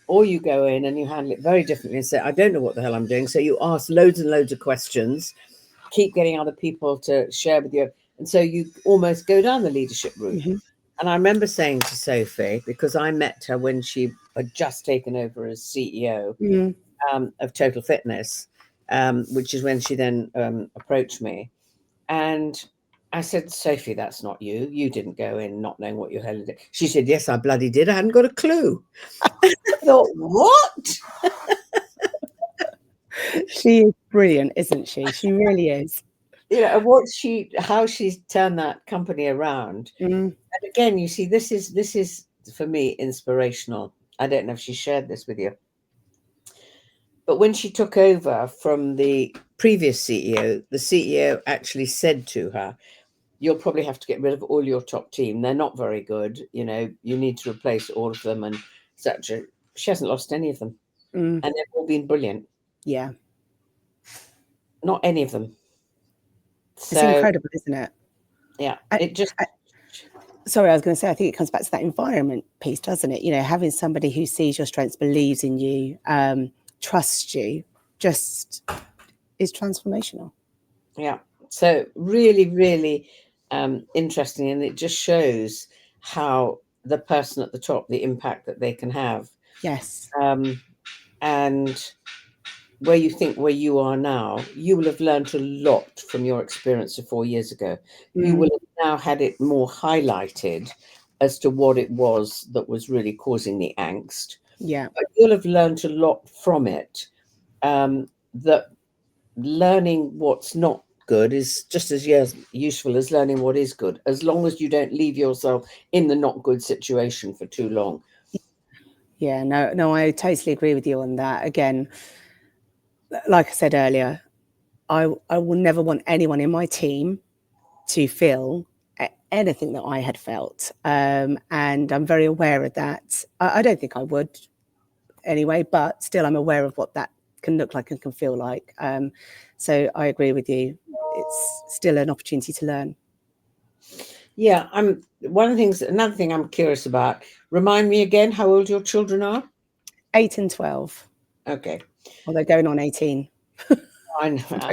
Or you go in and you handle it very differently and say, I don't know what the hell I'm doing. So you ask loads and loads of questions, keep getting other people to share with you. And so you almost go down the leadership route. And I remember saying to Sophie, because I met her when she had just taken over as CEO of Total Fitness, which is when she then approached me. And I said, Sophie, that's not you. You didn't go in not knowing what you hell did. She said, yes, I bloody did. I hadn't got a clue. I thought, what? She is brilliant, isn't she? She really is. You know, how she's turned that company around. And again, you see, this is for me inspirational. I don't know if she shared this with you. But when she took over from the previous CEO, the CEO actually said to her, you'll probably have to get rid of all your top team. They're not very good. You know, you need to replace all of them and such. She hasn't lost any of them. And they've all been brilliant. Yeah. Not any of them. So, it's incredible, isn't it? Yeah. Sorry, I was going to say, I think it comes back to that environment piece, doesn't it? You know, having somebody who sees your strengths, believes in you, trusts you, just is transformational. Yeah. So really, really interesting. And it just shows how the person at the top, the impact that they can have. Yes. And where you are now, you will have learned a lot from your experience of 4 years ago. You will have now had it more highlighted as to what it was that was really causing the angst. Yeah. But you'll have learned a lot from it. That learning what's not good is just as useful as learning what is good, as long as you don't leave yourself in the not good situation for too long. Yeah, no, I totally agree with you on that. Again, like I said earlier, I will never want anyone in my team to feel anything that I had felt. And I'm very aware of that. I don't think I would anyway, but still I'm aware of what that can look like and can feel like. So I agree with you. It's still an opportunity to learn. Yeah, another thing I'm curious about. Remind me again how old your children are? 8 and 12. Okay. Well, they're going on 18. I know.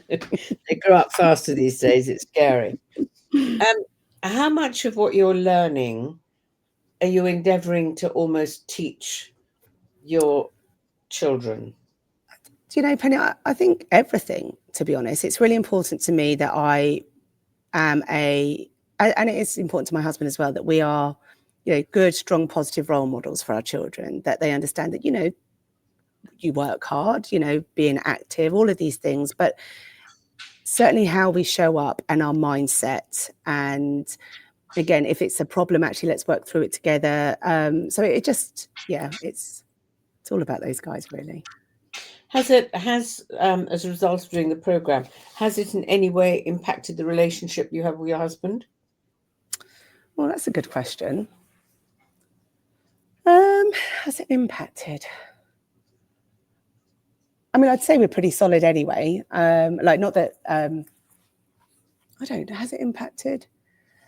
They grow up faster these days. It's scary. How much of what you're learning are you endeavoring to almost teach your children? Do you know, Penny, I think everything, to be honest. It's really important to me that I am and it is important to my husband as well, that we are, good, strong, positive role models for our children, that they understand that, you work hard, being active, all of these things, but certainly how we show up and our mindset. And again, if it's a problem, actually, let's work through it together. So it just, it's all about those guys, really. As a result of doing the program, has it in any way impacted the relationship you have with your husband? Well, that's a good question. Has it impacted? I mean, I'd say we're pretty solid anyway. Not that, I don't know, has it impacted?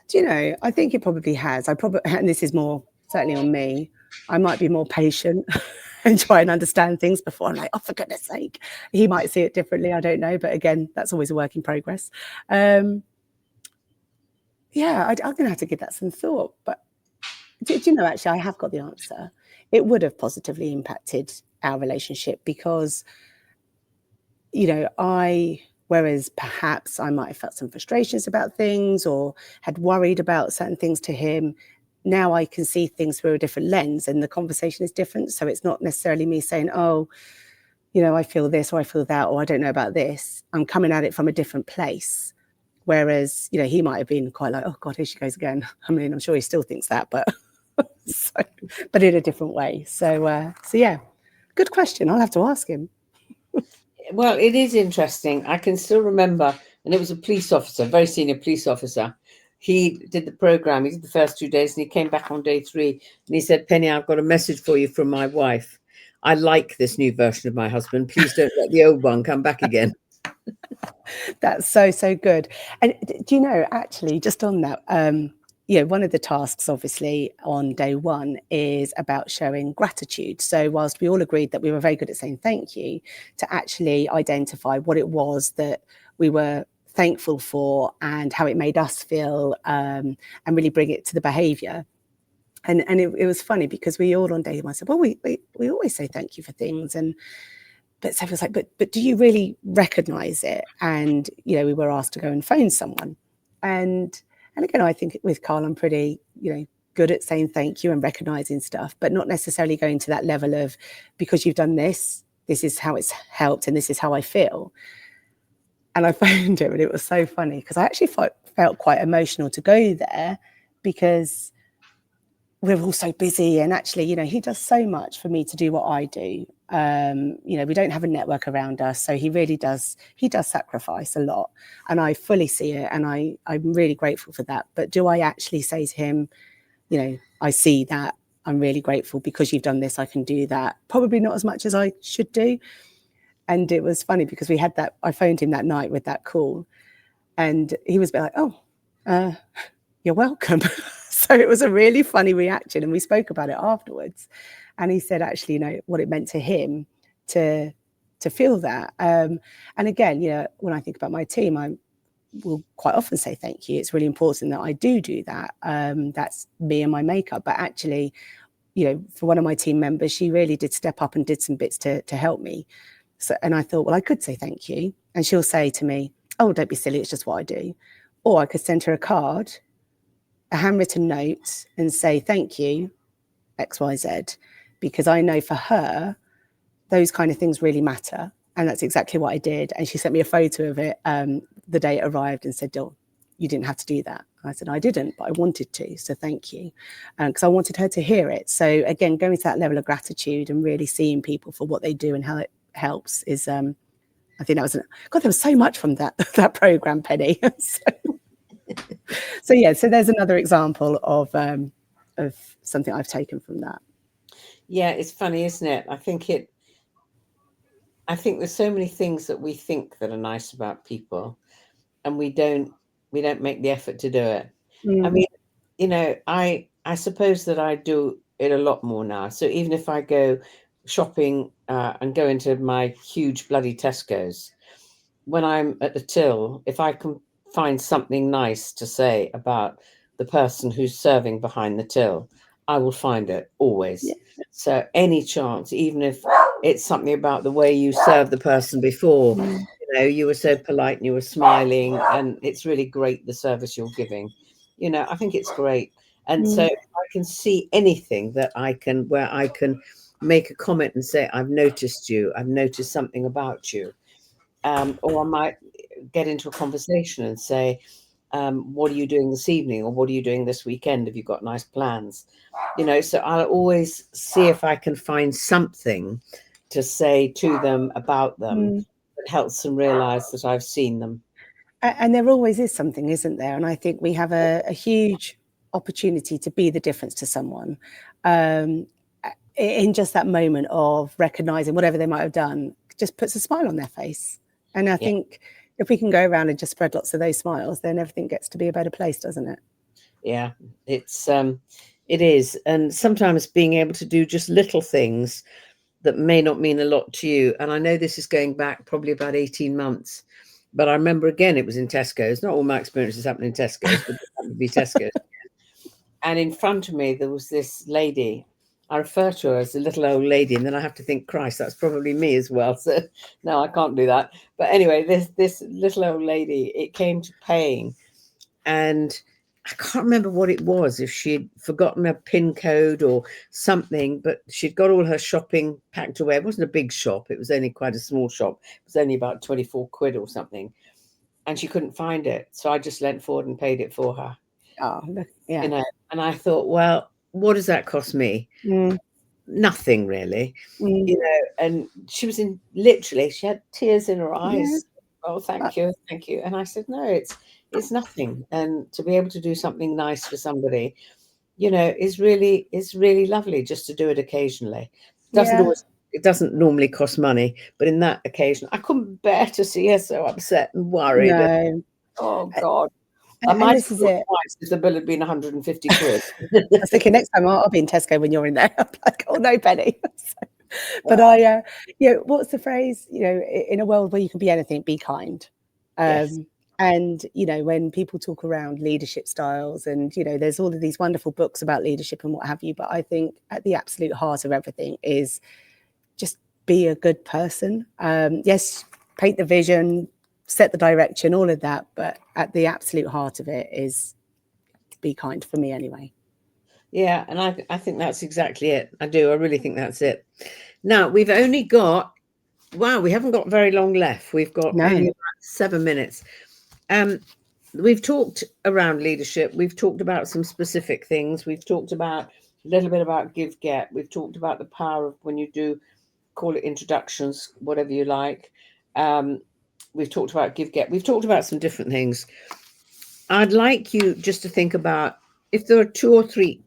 Do you know, I think it probably has. And this is more certainly on me, I might be more patient and try and understand things before I'm like, oh, for goodness sake. He might see it differently, I don't know. But again, that's always a work in progress. I'm going to have to give that some thought. But do you know, actually, I have got the answer. It would have positively impacted our relationship because, whereas perhaps I might have felt some frustrations about things or had worried about certain things to him, now I can see things through a different lens and the conversation is different. So it's not necessarily me saying, oh, I feel this or I feel that, or I don't know about this. I'm coming at it from a different place. Whereas, he might have been quite like, oh God, here she goes again. I mean, I'm sure he still thinks that, but but in a different way. So yeah, good question. I'll have to ask him. Well, it is interesting. I can still remember, and it was a police officer, very senior police officer. He did the program. He did the first 2 days, and he came back on day 3, and he said, "Penny, I've got a message for you from my wife. I like this new version of my husband. Please don't let the old one come back again." That's so good. And do you know, actually, just on that, one of the tasks, obviously, on day 1 is about showing gratitude. So whilst we all agreed that we were very good at saying thank you, to actually identify what it was that we were thankful for and how it made us feel, and really bring it to the behaviour. And it was funny because we all on day 1 said, well, we always say thank you for things. But Sophie was like, but do you really recognise it? And, we were asked to go and phone someone. And again, I think with Carl, I'm pretty, good at saying thank you and recognising stuff, but not necessarily going to that level of, because you've done this is how it's helped and this is how I feel. And I phoned him and it was so funny because I actually felt quite emotional to go there because we're all so busy, and actually, he does so much for me to do what I do. We don't have a network around us, so he does sacrifice a lot, and I fully see it, and I'm really grateful for that. But do I actually say to him, I see that, I'm really grateful because you've done this, I can do that? Probably not as much as I should do. And it was funny because I phoned him that night with that call, and he was a bit like, oh, you're welcome. So it was a really funny reaction, and we spoke about it afterwards. And he said, actually, what it meant to him to feel that. And again, when I think about my team, I will quite often say thank you. It's really important that I do that. That's me and my makeup. But actually, for one of my team members, she really did step up and did some bits to help me. So, and I thought, well, I could say thank you. And she'll say to me, oh, don't be silly, it's just what I do. Or I could send her a card, a handwritten note, and say thank you, XYZ, because I know for her, those kind of things really matter. And that's exactly what I did. And she sent me a photo of it the day it arrived and said, oh, you didn't have to do that. And I said, I didn't, but I wanted to. So thank you. Because I wanted her to hear it. So again, going to that level of gratitude and really seeing people for what they do and how it helps is, I think that was, God, there was so much from that program, Penny. So there's another example of something I've taken from that. Yeah, it's funny, isn't it? I think there's so many things that we think that are nice about people, and we don't make the effort to do it. I Mm. mean, I suppose that I do it a lot more now. So even if I go shopping and go into my huge bloody Tesco's, when I'm at the till, if I can find something nice to say about the person who's serving behind the till, I will find it Yeah. always. So any chance, even if it's something about the way you served the person before, Mm. you were so polite and you were smiling, and it's really great the service you're giving. I think it's great. And so Mm. I can see anything where I can make a comment and say, I've noticed you, I've noticed something about you. Or I might get into a conversation and say, what are you doing this evening, or what are you doing this weekend? Have you got nice plans? So I'll always see if I can find something to say to them about them Mm. that helps them realize that I've seen them. And there always is something, isn't there? And I think we have a huge opportunity to be the difference to someone, in just that moment of recognizing whatever they might have done, just puts a smile on their face. And I Yeah, think if we can go around and just spread lots of those smiles, then everything gets to be a better place, doesn't it? yeah, it is. And sometimes being able to do just little things that may not mean a lot to you. And I know this is going back probably about 18 months, but I remember again, it was in Tesco's. Not all my experiences happened in Tesco's, but it happened to be Tesco's. And in front of me, there was this lady. I refer to her as a little old lady, and then I have to think, Christ, that's probably me as well. So no, I can't do that. But anyway, this little old lady, it came to paying, and I can't remember what it was, if she'd forgotten a PIN code or something, but she'd got all her shopping packed away. It wasn't a big shop. It was only quite a small shop. It was only about 24 quid or something. And she couldn't find it. So I just leant forward and paid it for her, Oh, you yeah. know. And I thought, well, what does that cost me? Mm. Nothing really, Mm. and she was literally, she had tears in her Yeah. eyes. Oh, thank you, thank you. And I said, no, it's nothing. And to be able to do something nice for somebody, is really lovely, just to do it occasionally. Doesn't Yeah. always It doesn't normally cost money, but in that occasion, I couldn't bear to see her so upset and worried. And, No. oh A- God, I And might have this is thought it. twice if the bill had been 150 quid. I was thinking next time I'll be in Tesco when you're in there. I'm like, oh no, Penny. But Well, what's the phrase? In a world where you can be anything, be kind. yes, And when people talk around leadership styles, and there's all of these wonderful books about leadership and what have you, but I think at the absolute heart of everything is just be a good person. Yes, paint the vision, set the direction, all of that, but at the absolute heart of it is be kind, for me anyway. yeah, and I think that's exactly it. I do. I really think that's it. Now we've only got, wow, we haven't got very long left. We've got only No. about 7 minutes. We've talked around leadership. We've talked about some specific things. We've talked about a little bit about give get. We've talked about the power of when you do, call it introductions, whatever you like. Um, we've talked about give get. We've talked about some different things. I'd like you just to think about, if there are 2 or 3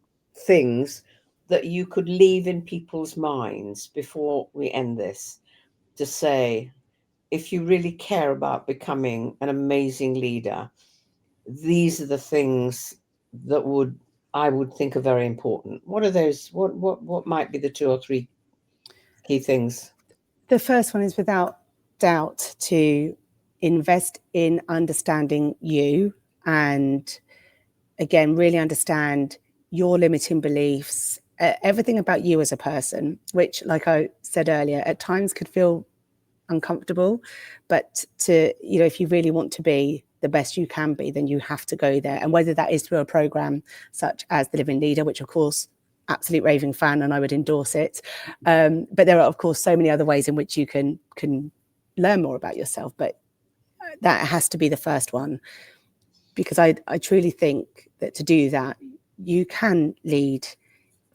things that you could leave in people's minds before we end this, to say, if you really care about becoming an amazing leader, these are the things that I would think are very important. What are those? What might be the 2 or 3 key things? The first one is, without doubt, to invest in understanding you, and again, really understand your limiting beliefs, everything about you as a person, which, like I said earlier, at times could feel uncomfortable, but if you really want to be the best you can be, then you have to go there. And whether that is through a program such as the Living Leader, which of course, absolute raving fan, and I would endorse it. But there are of course so many other ways in which you can learn more about yourself. But that has to be the first one, because I truly think that to do that, you can lead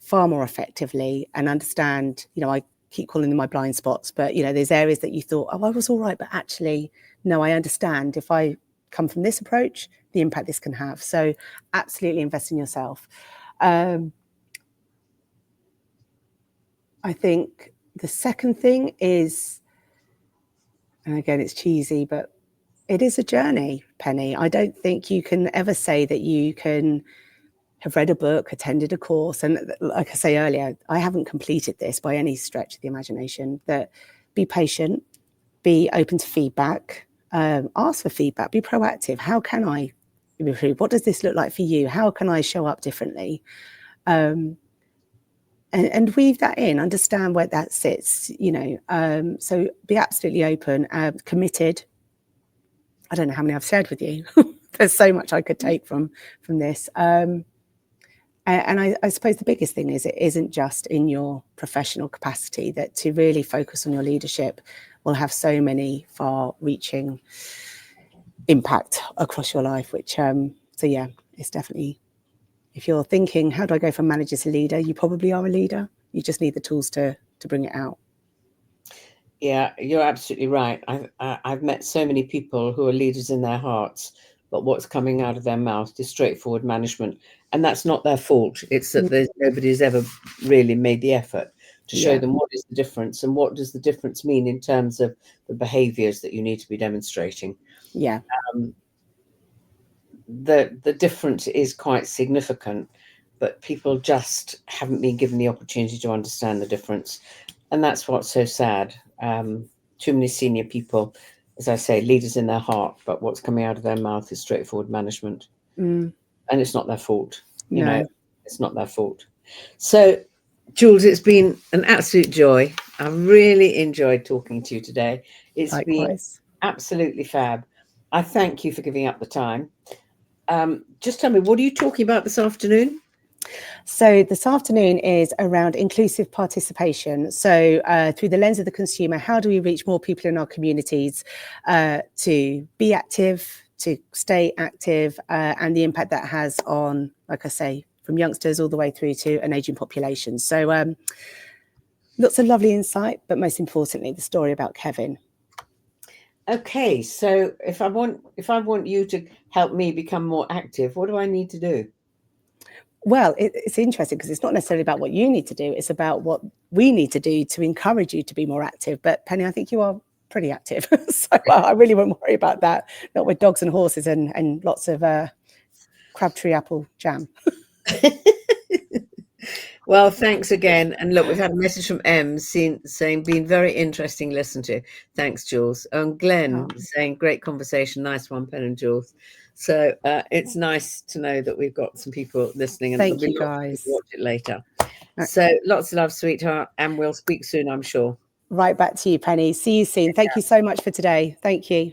far more effectively and understand, I keep calling them my blind spots, but there's areas that you thought, oh, I was all right, but actually, no, I understand, if I come from this approach, the impact this can have. So absolutely invest in yourself. I think the second thing is, and again, it's cheesy, but it is a journey, Penny. I don't think you can ever say that you can have read a book, attended a course. And like I say earlier, I haven't completed this by any stretch of the imagination. That be patient, be open to feedback, ask for feedback, be proactive. How can I improve? What does this look like for you? How can I show up differently? And weave that in, understand where that sits, so be absolutely open, committed. I don't know how many I've shared with you. There's so much I could take from this. And I suppose the biggest thing is it isn't just in your professional capacity, that to really focus on your leadership will have so many far-reaching impact across your life, which, so yeah, it's definitely, if you're thinking, how do I go from manager to leader? You probably are a leader. You just need the tools to bring it out. Yeah, you're absolutely right. I've met so many people who are leaders in their hearts, but what's coming out of their mouth is straightforward management. And that's not their fault. It's that nobody's ever really made the effort to show them what is the difference and what does the difference mean in terms of the behaviors that you need to be demonstrating. Yeah. The difference is quite significant, but people just haven't been given the opportunity to understand the difference. And that's what's so sad. Too many senior people, as I say, leaders in their heart, but what's coming out of their mouth is straightforward management. And it's not their fault. You know, it's not their fault. So, Jules, it's been an absolute joy. I really enjoyed talking to you today. It's Likewise. been absolutely fab. I thank you for giving up the time. Just tell me, what are you talking about this afternoon? So this afternoon is around inclusive participation. So through the lens of the consumer, how do we reach more people in our communities to be active, to stay active, and the impact that has on, like I say, from youngsters all the way through to an aging population. So lots of lovely insight, but most importantly, the story about Kevin. Okay, so if I want you to help me become more active, what do I need to do? Well, it's interesting because it's not necessarily about what you need to do. It's about what we need to do to encourage you to be more active. But Penny, I think you are pretty active. So I really won't worry about that. Not with dogs and horses and lots of crabtree apple jam. Well, thanks again. And look, we've had a message from M saying, been very interesting to listen to. Thanks, Jules. And Glenn saying, great conversation. Nice one, Pen and Jules. So it's nice to know that we've got some people listening, and thank you guys. Watch it later. So lots of love, sweetheart, and we'll speak soon, I'm sure. Right back to you, Penny. See you soon. Thank you so much for today. Thank you.